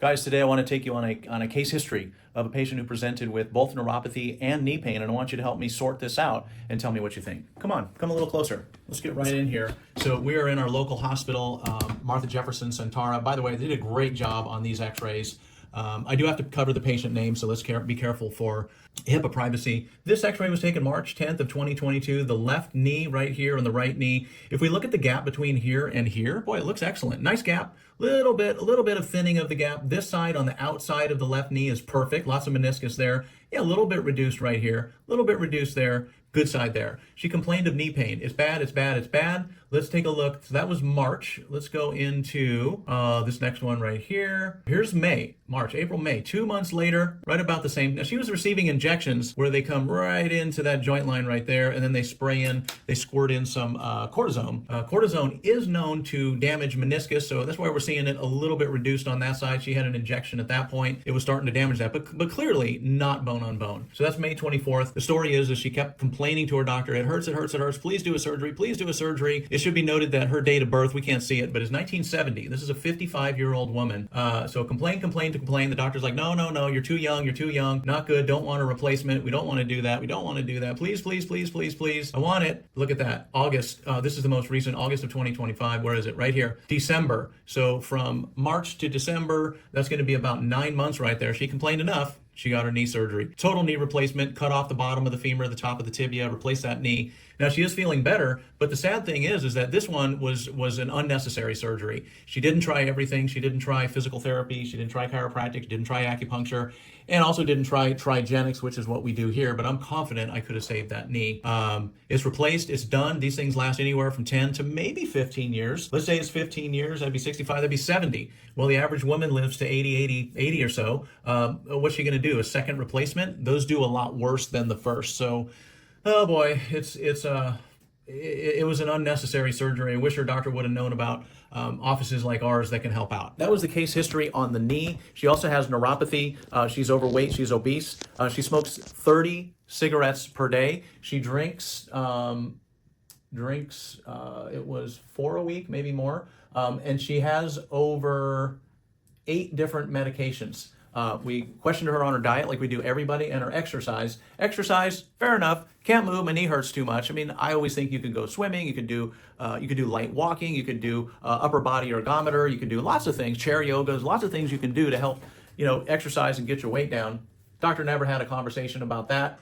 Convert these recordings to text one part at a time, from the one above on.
Guys, today I want to take you on a case history of a patient who presented with both neuropathy and knee pain, and I want you to help me sort this out and tell me what you think. Come on, come a little closer. Let's get right in here. So we are in our local hospital, Martha Jefferson Centara. By the way, they did a great job on these x-rays. I do have to cover the patient name, so let's be careful for HIPAA privacy. This x-ray was taken March 10th of 2022. The left knee right here and the right knee. If we look at the gap between here and here, boy, it looks excellent. Nice gap. A little bit of thinning of the gap. This side on the outside of the left knee is perfect. Lots of meniscus there. Yeah, a little bit reduced right here. A little bit reduced there. Good side there. She complained of knee pain. It's bad, it's bad, it's bad. Let's take a look. So that was March. Let's go into this next one right here. Here's May, March, April, May. 2 months later, right about the same. Now she was receiving injections where they come right into that joint line right there, and then they squirt in some cortisone. Cortisone is known to damage meniscus, so that's why we're seeing it a little bit reduced on that side. She had an injection at that point. It was starting to damage that, but clearly not bone on bone. So that's May 24th. The story is she kept complaining to her doctor, it hurts, it hurts, it hurts. Please do a surgery. Please do a surgery. It should be noted that her date of birth, we can't see it, but it's 1970. This is a 55-year-old woman. So complain. The doctor's like, no, you're too young, not good, don't want a replacement. We don't want to do that. Please. I want it. Look at that. August. This is the most recent, August of 2025. Where is it? Right here. December. So from March to December, that's going to be about 9 months right there. She complained enough. She got her knee surgery. Total knee replacement, cut off the bottom of the femur, the top of the tibia, replace that knee. Now she is feeling better, but the sad thing is that this one was an unnecessary surgery. She didn't try everything. She didn't try physical therapy. She didn't try chiropractic. She didn't try acupuncture, and also didn't try Trigenics, which is what we do here, but I'm confident I could have saved that knee. It's replaced. It's done. These things last anywhere from 10 to maybe 15 years. Let's say it's 15 years. That'd be 65. That'd be 70. Well, the average woman lives to 80 or so. What's she going to do? A second replacement? Those do a lot worse than the first. So, oh boy, it was an unnecessary surgery. I wish her doctor would have known about offices like ours that can help out. That was the case history on the knee. She also has neuropathy. She's overweight. She's obese. She smokes 30 cigarettes per day. She drinks, it was 4 a week, maybe more. And she has over 8 different medications. We questioned her on her diet like we do everybody, and her exercise. Exercise, fair enough. Can't move. My knee hurts too much. I mean, I always think you could go swimming. You could do light walking. You could do upper body ergometer. You could do lots of things. Chair yogas. Lots of things you can do to help exercise and get your weight down. Doctor never had a conversation about that.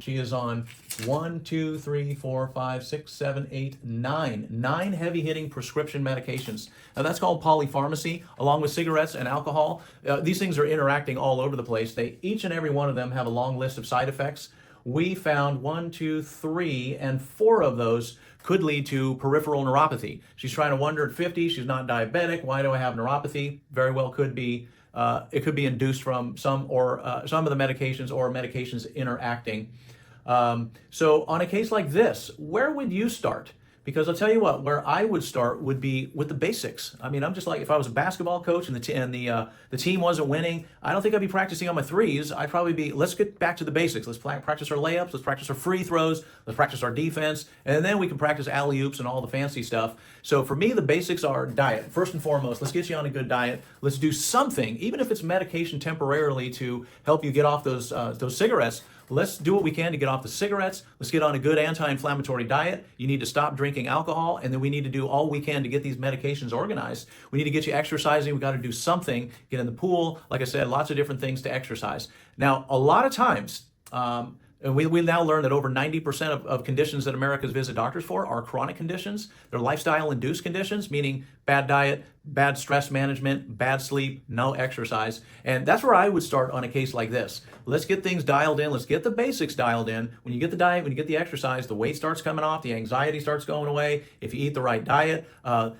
She is on 1, 2, 3, 4, 5, 6, 7, 8, 9 heavy-hitting prescription medications. Now that's called polypharmacy, along with cigarettes and alcohol. These things are interacting all over the place. Each and every one of them have a long list of side effects. We found 1, 2, 3, and 4 of those could lead to peripheral neuropathy. She's trying to wonder at 50, she's not diabetic. Why do I have neuropathy? Very well could be. It could be induced from some of the medications or medications interacting. So on a case like this, where would you start? Because I'll tell you what, where I would start would be with the basics. I mean, I'm just like, if I was a basketball coach and the team wasn't winning, I don't think I'd be practicing on my threes. I'd probably be, let's get back to the basics. Let's practice our layups. Let's practice our free throws. Let's practice our defense. And then we can practice alley-oops and all the fancy stuff. So for me, the basics are diet. First and foremost, let's get you on a good diet. Let's do something, even if it's medication temporarily to help you get off those cigarettes. Let's do what we can to get off the cigarettes. Let's get on a good anti-inflammatory diet. You need to stop drinking alcohol, and then we need to do all we can to get these medications organized. We need to get you exercising. We got to do something. Get in the pool. Like I said, lots of different things to exercise. Now, a lot of times, and we now learn that over 90% of conditions that Americans visit doctors for are chronic conditions. They're lifestyle-induced conditions, meaning bad diet, bad stress management, bad sleep, no exercise. And that's where I would start on a case like this. Let's get things dialed in. Let's get the basics dialed in. When you get the diet, when you get the exercise, the weight starts coming off, the anxiety starts going away. If you eat the right diet,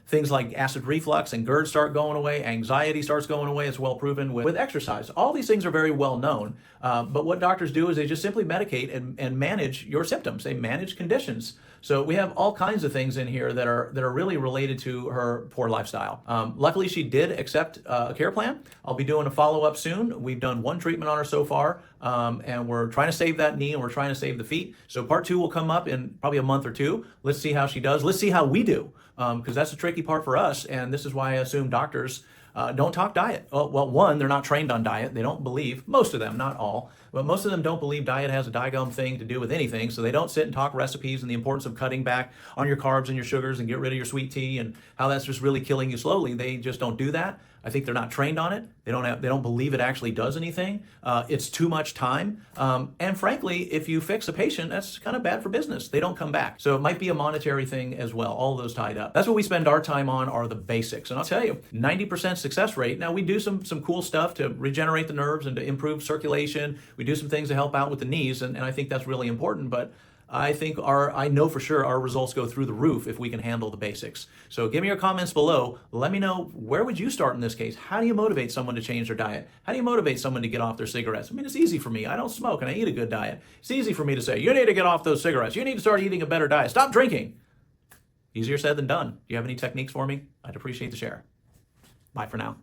things like acid reflux and GERD start going away. Anxiety starts going away. It's well proven with exercise. All these things are very well known. But what doctors do is they just simply medicate and manage your symptoms. They manage conditions. So we have all kinds of things in here that are really related to her poor lifestyle. Luckily, she did accept a care plan. I'll be doing a follow-up soon. We've done 1 treatment on her so far, and we're trying to save that knee and we're trying to save the feet. So part 2 will come up in probably a month or 2. Let's see how she does. Let's see how we do, because that's the tricky part for us, and this is why I assume doctors Don't talk diet. Well, one, they're not trained on diet. They don't believe, most of them, not all, but most of them don't believe diet has a daggum thing to do with anything. So they don't sit and talk recipes and the importance of cutting back on your carbs and your sugars and get rid of your sweet tea and how that's just really killing you slowly. They just don't do that. I think they're not trained on it. They don't believe it actually does anything. It's too much time. And frankly, if you fix a patient, that's kind of bad for business. They don't come back. So it might be a monetary thing as well. All of those tied up. That's what we spend our time on, are the basics. And I'll tell you, 90% success rate. Now we do some cool stuff to regenerate the nerves and to improve circulation. We do some things to help out with the knees, and I think that's really important. But I know for sure our results go through the roof if we can handle the basics. So give me your comments below. Let me know, where would you start in this case? How do you motivate someone to change their diet? How do you motivate someone to get off their cigarettes? I mean, it's easy for me. I don't smoke and I eat a good diet. It's easy for me to say, you need to get off those cigarettes. You need to start eating a better diet. Stop drinking. Easier said than done. Do you have any techniques for me? I'd appreciate the share. Bye for now.